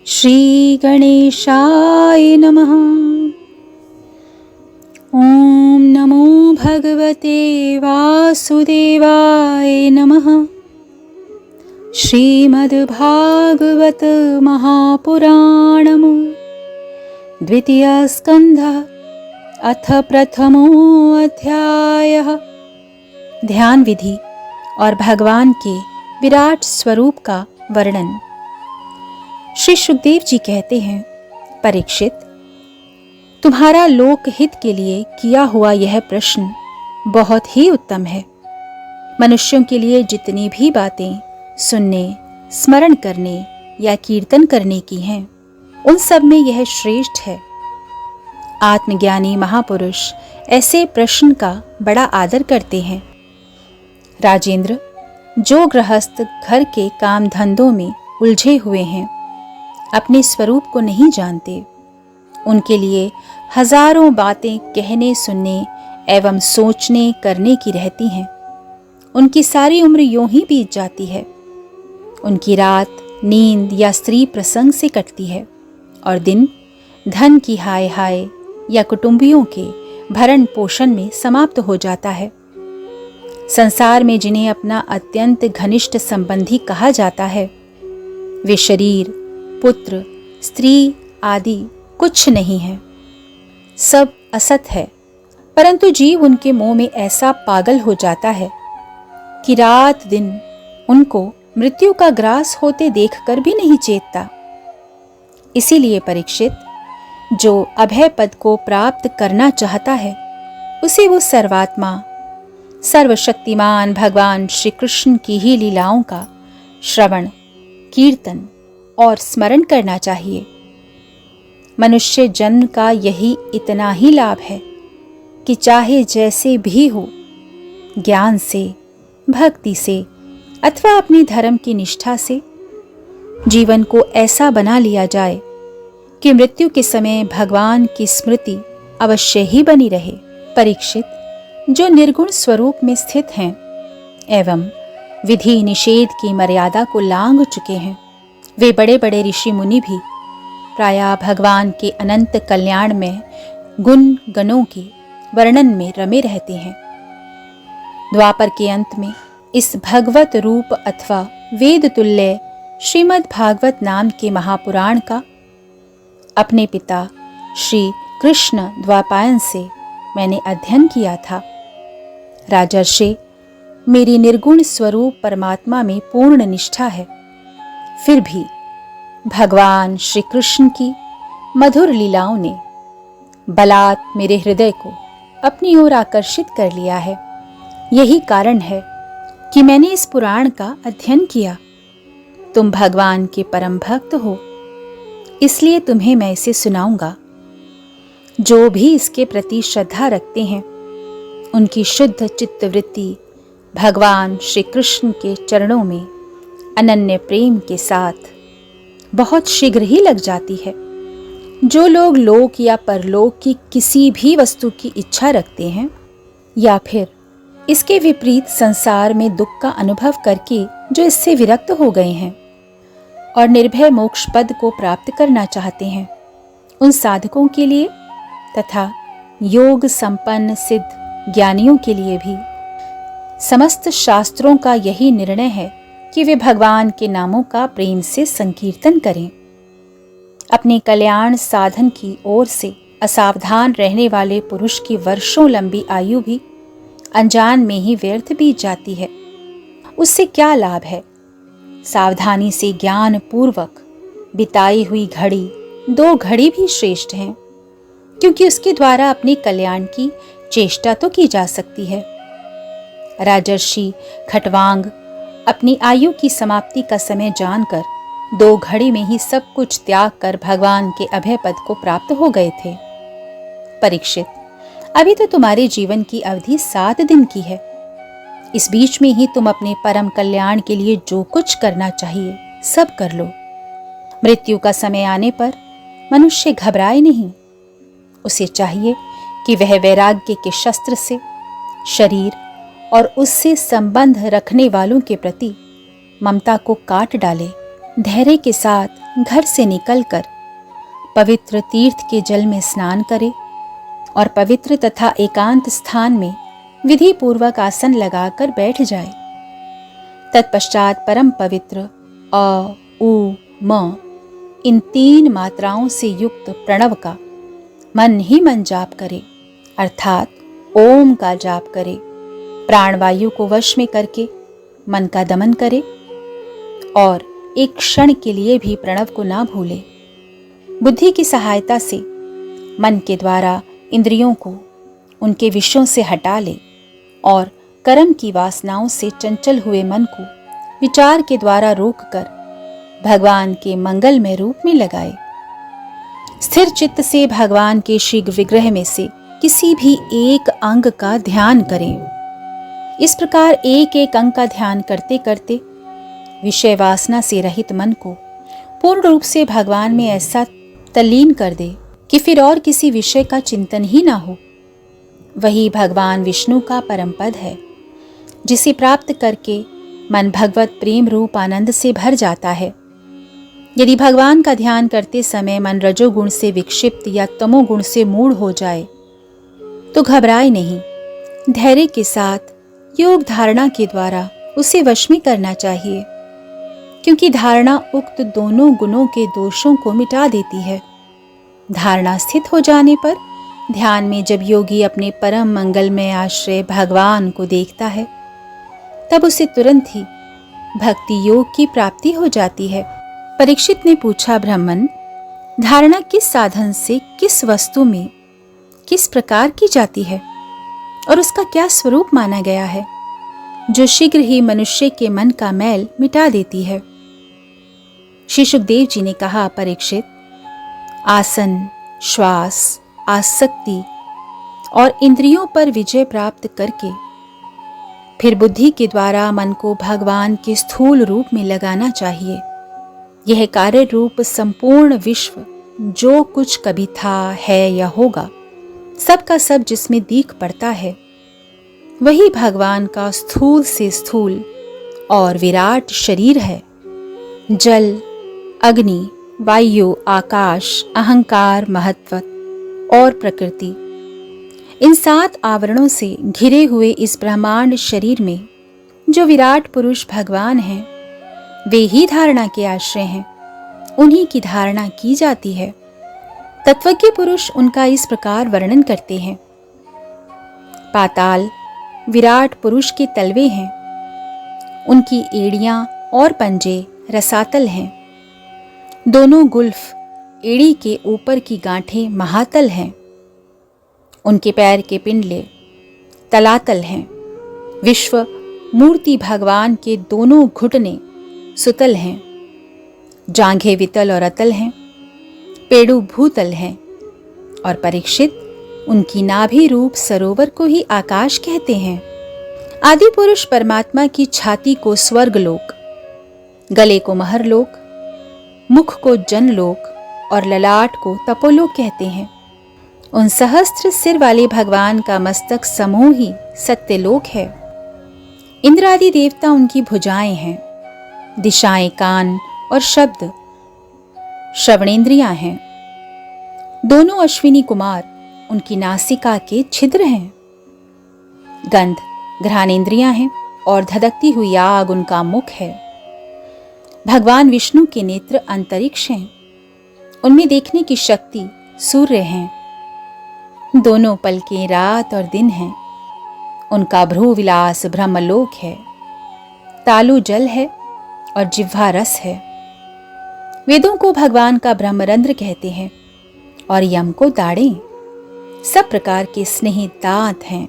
श्री गणेशाय नमः। ओम नमो भगवते वासुदेवाय नमः। श्रीमद्भागवत महापुराणम् द्वितीय स्कंधः अथ प्रथमो अध्यायः। ध्यान विधि और भगवान के विराट स्वरूप का वर्णन। श्री सुखदेव जी कहते हैं, परीक्षित, तुम्हारा लोकहित के लिए किया हुआ यह प्रश्न बहुत ही उत्तम है। मनुष्यों के लिए जितनी भी बातें सुनने, स्मरण करने या कीर्तन करने की हैं, उन सब में यह श्रेष्ठ है। आत्मज्ञानी महापुरुष ऐसे प्रश्न का बड़ा आदर करते हैं। राजेंद्र, जो गृहस्थ घर के काम धंधों में उलझे हुए हैं, अपने स्वरूप को नहीं जानते, उनके लिए हजारों बातें कहने, सुनने एवं सोचने करने की रहती हैं। उनकी सारी उम्र यूं ही बीत जाती है। उनकी रात नींद या स्त्री प्रसंग से कटती है और दिन धन की हाय हाय या कुटुंबियों के भरण पोषण में समाप्त हो जाता है। संसार में जिन्हें अपना अत्यंत घनिष्ठ संबंधी कहा जाता है, वे शरीर, पुत्र, स्त्री आदि कुछ नहीं है, सब असत है। परंतु जीव उनके मोह में ऐसा पागल हो जाता है कि रात दिन उनको मृत्यु का ग्रास होते देखकर भी नहीं चेतता। इसीलिए परीक्षित, जो अभय पद को प्राप्त करना चाहता है, उसे वो सर्वात्मा, सर्वशक्तिमान भगवान श्री कृष्ण की ही लीलाओं का श्रवण, कीर्तन और स्मरण करना चाहिए। मनुष्य जन्म का यही इतना ही लाभ है कि चाहे जैसे भी हो, ज्ञान से, भक्ति से अथवा अपने धर्म की निष्ठा से जीवन को ऐसा बना लिया जाए कि मृत्यु के समय भगवान की स्मृति अवश्य ही बनी रहे। परीक्षित, जो निर्गुण स्वरूप में स्थित हैं एवं विधि निषेध की मर्यादा को लांघ चुके हैं, वे बड़े बड़े ऋषि मुनि भी प्रायः भगवान के अनंत कल्याण में गुण गणों के वर्णन में रमे रहते हैं। द्वापर के अंत में इस भगवत रूप अथवा वेद तुल्य श्रीमद् भागवत नाम के महापुराण का अपने पिता श्री कृष्ण द्वापायन से मैंने अध्ययन किया था। राजर्षि, मेरी निर्गुण स्वरूप परमात्मा में पूर्ण निष्ठा है, फिर भी भगवान श्री कृष्ण की मधुर लीलाओं ने बलात् मेरे हृदय को अपनी ओर आकर्षित कर लिया है। यही कारण है कि मैंने इस पुराण का अध्ययन किया। तुम भगवान के परम भक्त हो, इसलिए तुम्हें मैं इसे सुनाऊंगा। जो भी इसके प्रति श्रद्धा रखते हैं, उनकी शुद्ध चित्तवृत्ति भगवान श्री कृष्ण के चरणों में अनन्य प्रेम के साथ बहुत शीघ्र ही लग जाती है। जो लोग लोक या परलोक की किसी भी वस्तु की इच्छा रखते हैं या फिर इसके विपरीत संसार में दुख का अनुभव करके जो इससे विरक्त हो गए हैं और निर्भय मोक्ष पद को प्राप्त करना चाहते हैं, उन साधकों के लिए तथा योग संपन्न सिद्ध ज्ञानियों के लिए भी समस्त शास्त्रों का यही निर्णय है कि वे भगवान के नामों का प्रेम से संकीर्तन करें। अपने कल्याण साधन की ओर से असावधान रहने वाले पुरुष की वर्षों लंबी आयु भी अनजान में ही व्यर्थ बीत जाती है। उससे क्या लाभ है? सावधानी से ज्ञान पूर्वक बिताई हुई घड़ी 2 घड़ी भी श्रेष्ठ हैं, क्योंकि उसके द्वारा अपने कल्याण की चेष्टा तो की जा सकती है। राजर्षि खटवांग अपनी आयु की समाप्ति का समय जानकर 2 घड़ी में ही सब कुछ त्याग कर भगवान के अभय पद को प्राप्त हो गए थे। परीक्षित, अभी तो तुम्हारे जीवन की अवधि 7 दिन की है। इस बीच में ही तुम अपने परम कल्याण के लिए जो कुछ करना चाहिए सब कर लो। मृत्यु का समय आने पर मनुष्य घबराए नहीं। उसे चाहिए कि वह वैराग्य के शस्त्र से शरीर और उससे संबंध रखने वालों के प्रति ममता को काट डाले, धैर्य के साथ घर से निकलकर पवित्र तीर्थ के जल में स्नान करे और पवित्र तथा एकांत स्थान में विधि पूर्वक आसन लगाकर बैठ जाए। तत्पश्चात परम पवित्र अ, उ, म इन 3 मात्राओं से युक्त प्रणव का मन ही मन जाप करे, अर्थात ओम का जाप करे। प्राणवायु को वश में करके मन का दमन करे और एक क्षण के लिए भी प्रणव को ना भूले। बुद्धि की सहायता से मन के द्वारा इंद्रियों को उनके विषयों से हटा ले और कर्म की वासनाओं से चंचल हुए मन को विचार के द्वारा रोककर भगवान के मंगलमय रूप में लगाए। स्थिर चित्त से भगवान के शीघ्र विग्रह में से किसी भी एक अंग का ध्यान करें। इस प्रकार एक एक अंग का ध्यान करते करते विषय वासना से रहित मन को पूर्ण रूप से भगवान में ऐसा तल्लीन कर दे कि फिर और किसी विषय का चिंतन ही ना हो। वही भगवान विष्णु का परम पद है, जिसे प्राप्त करके मन भगवत प्रेम रूप आनंद से भर जाता है। यदि भगवान का ध्यान करते समय मन रजोगुण से विक्षिप्त या तमोगुण से मूढ़ हो जाए तो घबराए नहीं, धैर्य के साथ योग धारणा के द्वारा उसे वश में करना चाहिए, क्योंकि धारणा उक्त दोनों गुणों के दोषों को मिटा देती है। धारणा स्थित हो जाने पर ध्यान में जब योगी अपने परम मंगलमय आश्रय भगवान को देखता है, तब उसे तुरंत ही भक्ति योग की प्राप्ति हो जाती है। परीक्षित ने पूछा, ब्राह्मण, धारणा किस साधन से किस वस्तु में किस प्रकार की जाती है और उसका क्या स्वरूप माना गया है, जो शीघ्र ही मनुष्य के मन का मैल मिटा देती है? श्री सुखदेव जी ने कहा, परीक्षित, आसन, श्वास, आसक्ति और इंद्रियों पर विजय प्राप्त करके फिर बुद्धि के द्वारा मन को भगवान के स्थूल रूप में लगाना चाहिए। यह कार्य रूप संपूर्ण विश्व जो कुछ कभी था, है या होगा, सब का सब जिसमें दीख पड़ता है, वही भगवान का स्थूल से स्थूल और विराट शरीर है। जल, अग्नि, वायु, आकाश, अहंकार, महत्व और प्रकृति, इन 7 आवरणों से घिरे हुए इस ब्रह्मांड शरीर में जो विराट पुरुष भगवान हैं, वे ही धारणा के आश्रय हैं। उन्हीं की धारणा की जाती है। तत्वज्ञ पुरुष उनका इस प्रकार वर्णन करते हैं। पाताल विराट पुरुष के तलवे हैं, उनकी एड़ियां और पंजे रसातल हैं। दोनों गुल्फ एड़ी के ऊपर की गांठें महातल हैं। उनके पैर के पिंडले तलातल हैं। विश्व मूर्ति भगवान के दोनों घुटने सुतल हैं। जांघें वितल और अतल हैं। पेड़ू भूतल हैं। और परीक्षित, उनकी नाभि रूप सरोवर को ही आकाश कहते हैं। आदि पुरुष परमात्मा की छाती को स्वर्गलोक, गले को महरलोक, मुख को जनलोक और ललाट को तपोलोक कहते हैं। उन सहस्त्र सिर वाले भगवान का मस्तक समूह ही सत्यलोक है। इंद्र आदि देवता उनकी भुजाएं हैं। दिशाएं कान और शब्द श्रवणेंद्रियां हैं। दोनों अश्विनी कुमार उनकी नासिका के छिद्र हैं। गंध घ्राणेंद्रियां हैं और धधकती हुई आग उनका मुख है। भगवान विष्णु के नेत्र अंतरिक्ष हैं। उनमें देखने की शक्ति सूर्य हैं। दोनों पलकें रात और दिन हैं। उनका भ्रू विलास ब्रह्मलोक है। तालु जल है और जिह्वा रस है। वेदों को भगवान का ब्रह्मरंध्र कहते हैं और यम को दाढ़ें। सब प्रकार के स्नेही दांत हैं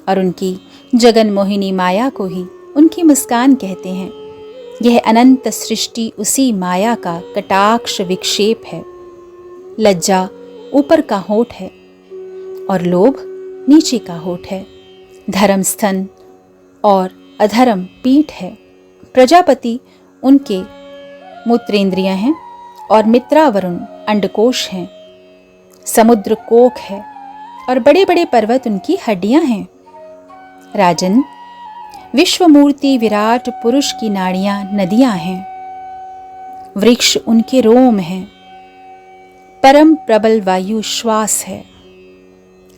और उनकी जगन मोहिनी माया को ही उनकी मुस्कान कहते हैं। यह अनंत सृष्टि उसी माया का कटाक्ष विक्षेप है। लज्जा ऊपर का होठ है और लोभ नीचे का होठ है। धर्म स्तन और अधर्म पीठ है। प्रजापति उनके मूत्रेंद्रियां हैं और मित्रावरुण अंडकोश हैं। समुद्र कोक है और बड़े बड़े पर्वत उनकी हड्डियां हैं। राजन, विश्वमूर्ति विराट पुरुष की नाड़ियां नदियां हैं। वृक्ष उनके रोम हैं, परम प्रबल वायु श्वास है,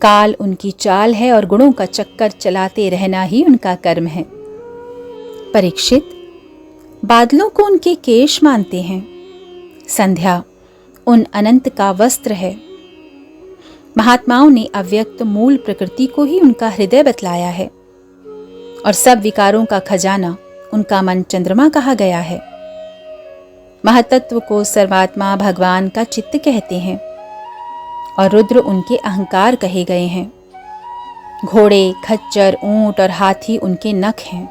काल उनकी चाल है और गुणों का चक्कर चलाते रहना ही उनका कर्म है। परीक्षित, बादलों को उनके केश मानते हैं, संध्या उन अनंत का वस्त्र है। महात्माओं ने अव्यक्त मूल प्रकृति को ही उनका हृदय बतलाया है और सब विकारों का खजाना उनका मन चंद्रमा कहा गया है। महतत्व को सर्वात्मा भगवान का चित्त कहते हैं और रुद्र उनके अहंकार कहे गए हैं। घोड़े, खच्चर, ऊंट और हाथी उनके नख हैं।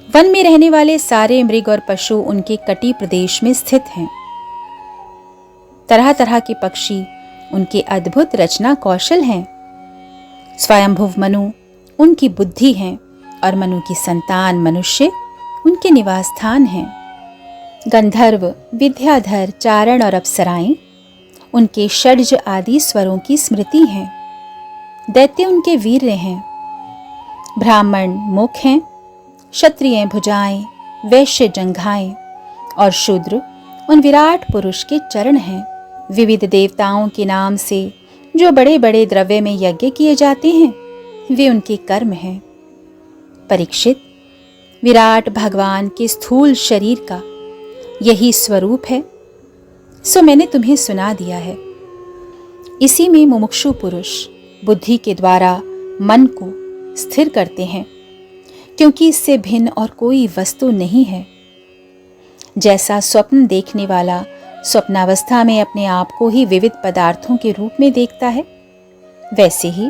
वन में रहने वाले सारे मृग और पशु उनके कटी प्रदेश में स्थित हैं। तरह तरह के पक्षी उनके अद्भुत रचना कौशल हैं। स्वयंभुव मनु उनकी बुद्धि हैं और मनु की संतान मनुष्य उनके निवास स्थान हैं। गंधर्व, विद्याधर, चारण और अप्सराएं उनके षड्ज आदि स्वरों की स्मृति हैं। दैत्य उनके वीर्य हैं। ब्राह्मण मुख हैं, क्षत्रिय भुजाएं, वैश्य जंघाएं और शूद्र उन विराट पुरुष के चरण हैं। विविध देवताओं के नाम से जो बड़े बड़े द्रव्य में यज्ञ किए जाते हैं वे उनके कर्म हैं। परीक्षित, विराट भगवान के स्थूल शरीर का यही स्वरूप है, सो मैंने तुम्हें सुना दिया है। इसी में मुमुक्षु पुरुष बुद्धि के द्वारा मन को स्थिर करते हैं, क्योंकि इससे भिन्न और कोई वस्तु नहीं है। जैसा स्वप्न देखने वाला स्वप्नावस्था में अपने आप को ही विविध पदार्थों के रूप में देखता है, वैसे ही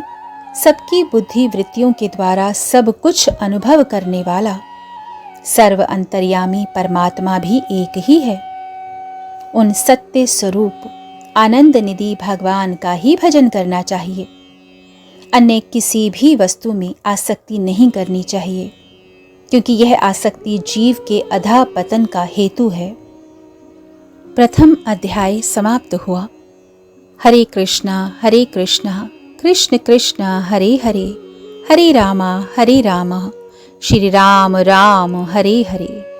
सबकी बुद्धि वृत्तियों के द्वारा सब कुछ अनुभव करने वाला सर्व अंतर्यामी परमात्मा भी एक ही है। उन सत्य स्वरूप आनंद निधि भगवान का ही भजन करना चाहिए। अन्य किसी भी वस्तु में आसक्ति नहीं करनी चाहिए, क्योंकि यह आसक्ति जीव के अधा पतन का हेतु है। प्रथम अध्याय समाप्त हुआ। हरे कृष्णा कृष्ण कृष्ण हरे हरे, हरे रामा श्री राम राम हरे हरे।